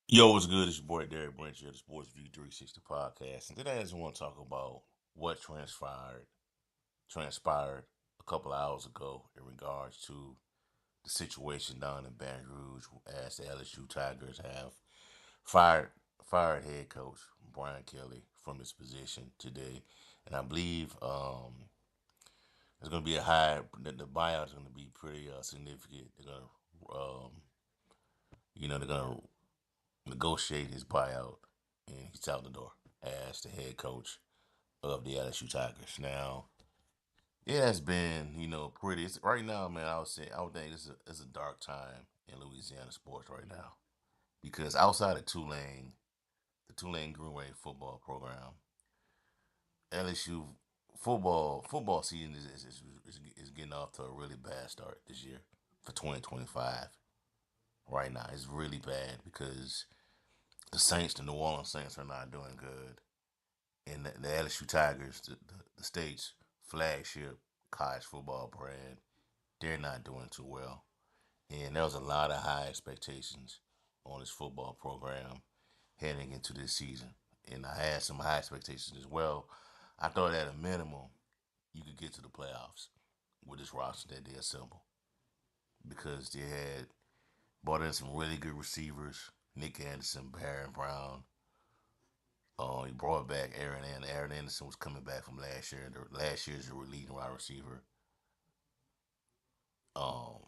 Yo, what's good? It's your boy Derek Branch here, the Sports View 360 podcast. And today I just want to talk about what transpired a couple of hours ago in regards to the situation down in Baton Rouge as the LSU Tigers have fired fired head coach Brian Kelly from his position today. And I believe it's going to be the buyout is going to be pretty significant. They're going to negotiate his buyout, and he's out the door as the head coach of the LSU Tigers. Now, it has been, pretty. Right now, man. I would think it's a dark time in Louisiana sports right now because outside of Tulane, the Tulane Green Wave football program, LSU football season is getting off to a really bad start this year for 2025. Right now, it's really bad because the New Orleans Saints, are not doing good. And the LSU Tigers, the state's flagship college football brand, they're not doing too well. And there was a lot of high expectations on this football program heading into this season. And I had some high expectations as well. I thought at a minimum you could get to the playoffs with this roster that they assembled because they had brought in some really good receivers, Nick Anderson, Barron Brown. He brought back Aaron and Aaron Anderson was coming back from last year. Last year's leading wide receiver. Um,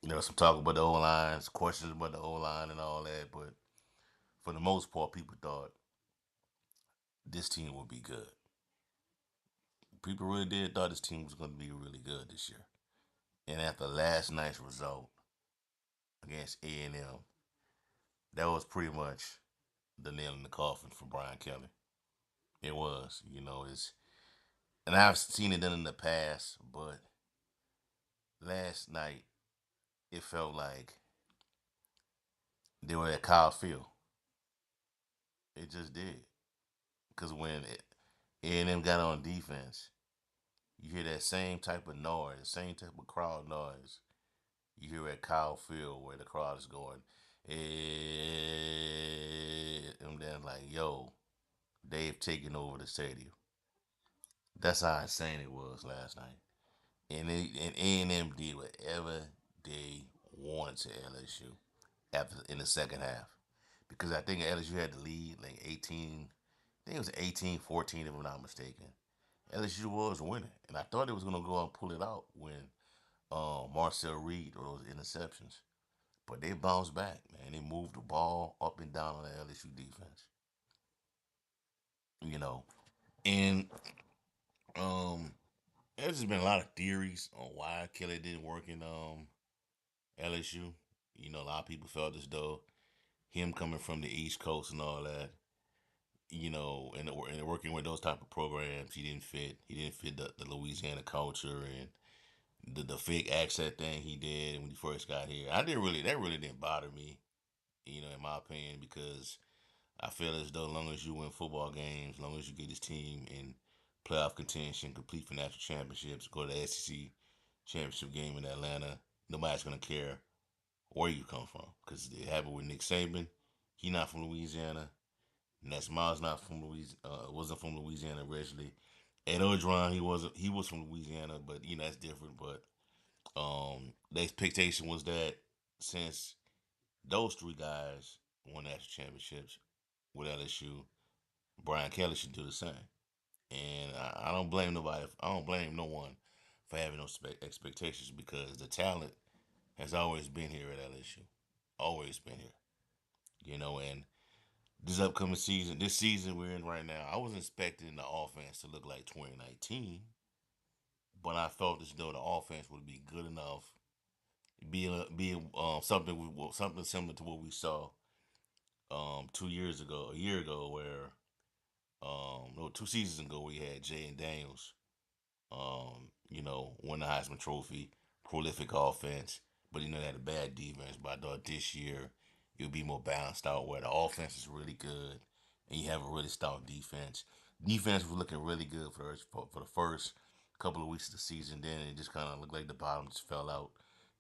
there was some talk about the O lines, questions about the O line and all that, but for the most part, people thought this team would be good. People really did thought this team was going to be really good this year. And after last night's result against A&M, that was pretty much the nail in the coffin for Brian Kelly. It was, and I've seen it done in the past, but last night it felt like they were at Kyle Field. It just did. Because when A&M got on defense, you hear that same type of noise, the same type of crowd noise you hear at Kyle Field where the crowd is going, eh, and then like, yo, they've taken over the stadium. That's how insane it was last night. And A&M did whatever they wanted to LSU after in the second half. Because I think LSU had the lead like 18, I think it was 18-14 if I'm not mistaken. LSU was winning, and I thought it was gonna go and pull it out when Marcel Reed or those interceptions. But they bounced back, man. They moved the ball up and down on the LSU defense. You know, and um, there's just been a lot of theories on why Kelly didn't work in LSU. A lot of people felt as though him coming from the East Coast and all that, and working with those type of programs, he didn't fit. He didn't fit the Louisiana culture and the fake accent thing he did when he first got here. I didn't really that really didn't bother me, in my opinion, because I feel as though as long as you win football games, as long as you get this team in playoff contention, complete for national championships, go to the SEC championship game in Atlanta, nobody's gonna care where you come from because it happened with Nick Saban. He not from Louisiana. Ness Miles not from Louisiana. Wasn't from Louisiana originally. Ed Orgeron, he was from Louisiana, but that's different. But the expectation was that since those three guys won national championships with LSU, Brian Kelly should do the same. And I don't blame nobody. I don't blame no one for having those expectations because the talent has always been here at LSU, always been here. And this season we're in right now, I was expecting the offense to look like 2019, but I felt as though the offense would be good enough, be something similar to what we saw 2 years ago, a year ago, where no 2 seasons ago we had Jay and Daniels, won the Heisman Trophy, prolific offense, but they had a bad defense. But I thought this year it'll be more balanced out where the offense is really good and you have a really stout defense. Defense was looking really good for the first couple of weeks of the season. Then it just kind of looked like the bottom just fell out.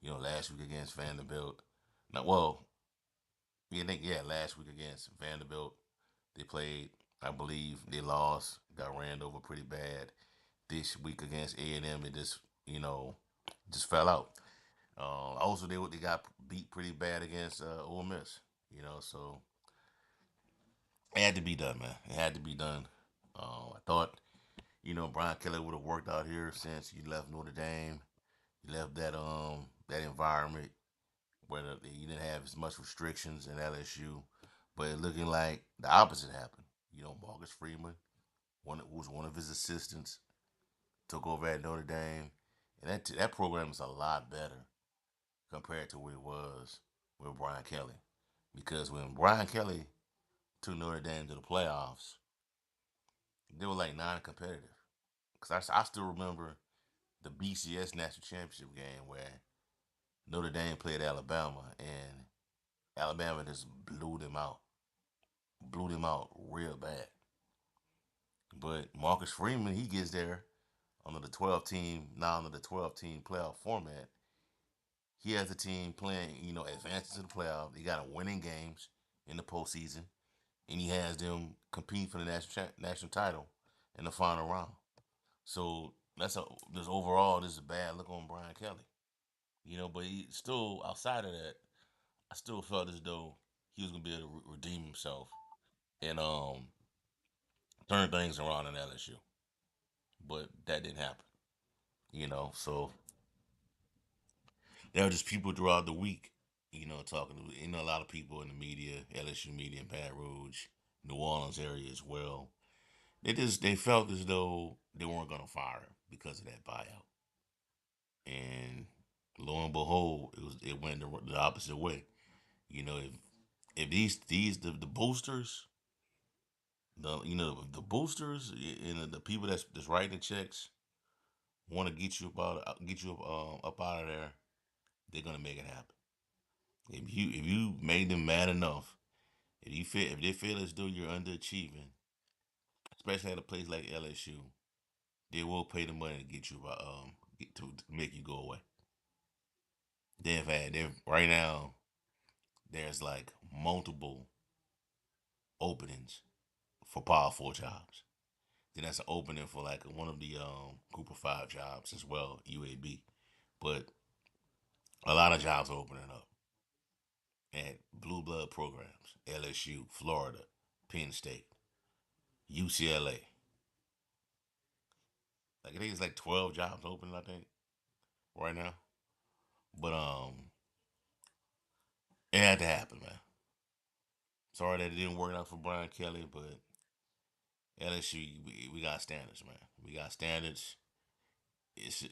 Last week against Vanderbilt. Now, well, yeah, last week against Vanderbilt, they played. I believe they lost, got ran over pretty bad. This week against A&M, it just just fell out. Also, they got beat pretty bad against Ole Miss. So it had to be done, man. It had to be done. I thought Brian Kelly would have worked out here since he left Notre Dame. He left that environment where you didn't have as much restrictions in LSU, but it looking like the opposite happened. Marcus Freeman, one who was one of his assistants, took over at Notre Dame, and that program is a lot better compared to what it was with Brian Kelly. Because when Brian Kelly took Notre Dame to the playoffs, they were like non-competitive. Because I still remember the BCS national championship game where Notre Dame played Alabama, and Alabama just blew them out real bad. But Marcus Freeman, he gets there under the 12 team, now under the 12 team playoff format. He has a team playing, advances to the playoff. They got a winning games in the postseason, and he has them competing for the national title in the final round. So this overall, this is a bad look on Brian Kelly. But he still outside of that, I still felt as though he was gonna be able to redeem himself and turn things around in LSU. But that didn't happen. So there were just people throughout the week, talking to a lot of people in the media, LSU media in Baton Rouge, New Orleans area as well. They felt as though they weren't gonna fire him because of that buyout. And lo and behold, it went the opposite way. If the boosters, the boosters and the people that's writing the checks want to get you up out of there, they're gonna make it happen. If you made them mad enough, if they feel as though you're underachieving, especially at a place like LSU, they will pay the money to get you to make you go away. They've right now there's like multiple openings for Power Four jobs. Then that's an opening for like one of the Group of Five jobs as well, UAB. But a lot of jobs are opening up at blue blood programs, LSU, Florida, Penn State, UCLA. Like I think it's like 12 jobs open, I think, right now. But it had to happen, man. Sorry that it didn't work out for Brian Kelly, but LSU, we got standards, man. We got standards.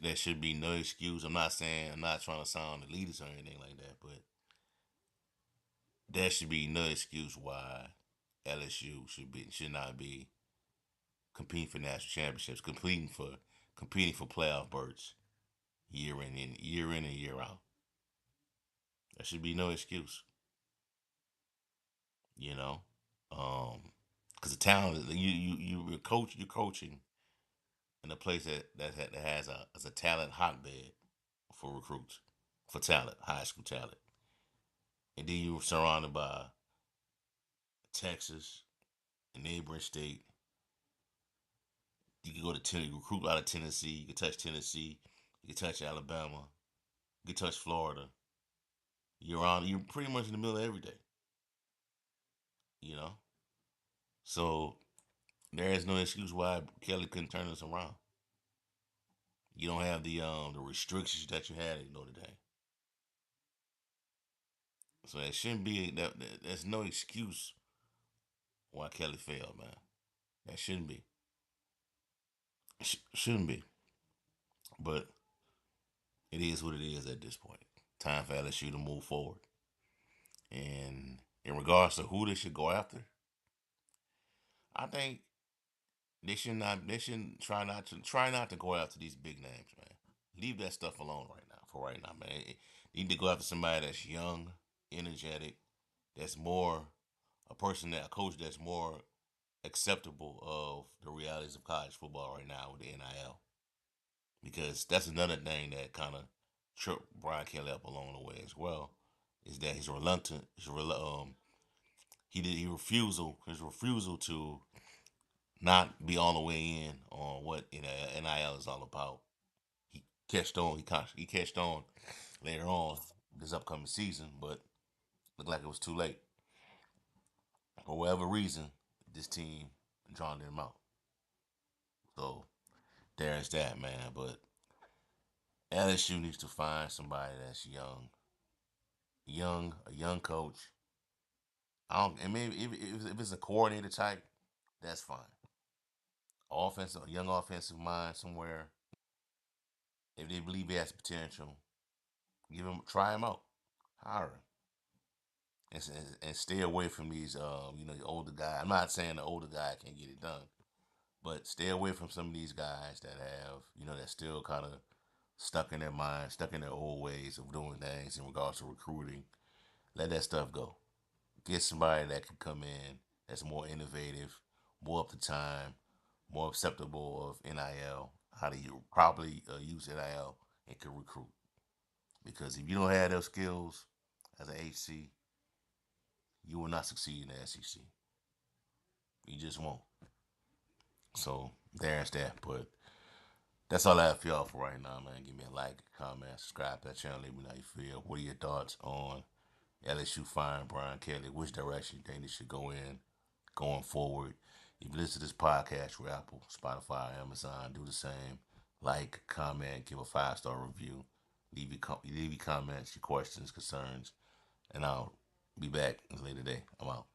There should be no excuse. I'm not trying to sound elitist or anything like that, but there should be no excuse why LSU should not be competing for national championships, competing for playoff berths year in and year out. There should be no excuse, you know, because the talent you're coaching in a place that has a talent hotbed for recruits, for talent, high school talent, and then you're surrounded by Texas, a neighboring state. You can go to recruit out of Tennessee. You can touch Tennessee. You can touch Alabama. You can touch Florida. You're pretty much in the middle of every day. You know, so there is no excuse why Kelly couldn't turn this around. You don't have the restrictions that you had at Notre Dame. So that shouldn't be there's no excuse why Kelly failed, man. That shouldn't be. Shouldn't be. But it is what it is at this point. Time for LSU to move forward. And in regards to who they should go after, I think they shouldn't try not to go after these big names, man. Leave that stuff alone right now, man. You need to go after somebody that's young, energetic, that's more a coach that's more acceptable of the realities of college football right now with the NIL. Because that's another thing that kind of tripped Brian Kelly up along the way as well, is that he's reluctant. his refusal to not be all the way in on what NIL is all about. He catched on. He catched on later on this upcoming season, but looked like it was too late. For whatever reason, this team drawn him out. So there's that, man. But LSU needs to find somebody that's a young coach. I don't. I mean, if it's a coordinator type, that's fine. A young offensive mind somewhere. If they believe he has potential, try him out, hire him, and stay away from these, the older guy. I'm not saying the older guy can't get it done, but stay away from some of these guys that have, that still kind of stuck in their mind, stuck in their old ways of doing things in regards to recruiting. Let that stuff go. Get somebody that can come in that's more innovative, more up to time, more acceptable of NIL, how to properly use NIL and can recruit. Because if you don't have those skills as an HC, you will not succeed in the SEC. You just won't. So there's that. But that's all I have for y'all for right now, man. Give me a like, comment, subscribe to that channel. Let me know how you feel. What are your thoughts on LSU firing Brian Kelly? Which direction you think they should go in going forward? If you listen to this podcast through Apple, Spotify, Amazon, do the same. Like, comment, give a 5-star review. Leave your comments, your questions, concerns, and I'll be back later today. I'm out.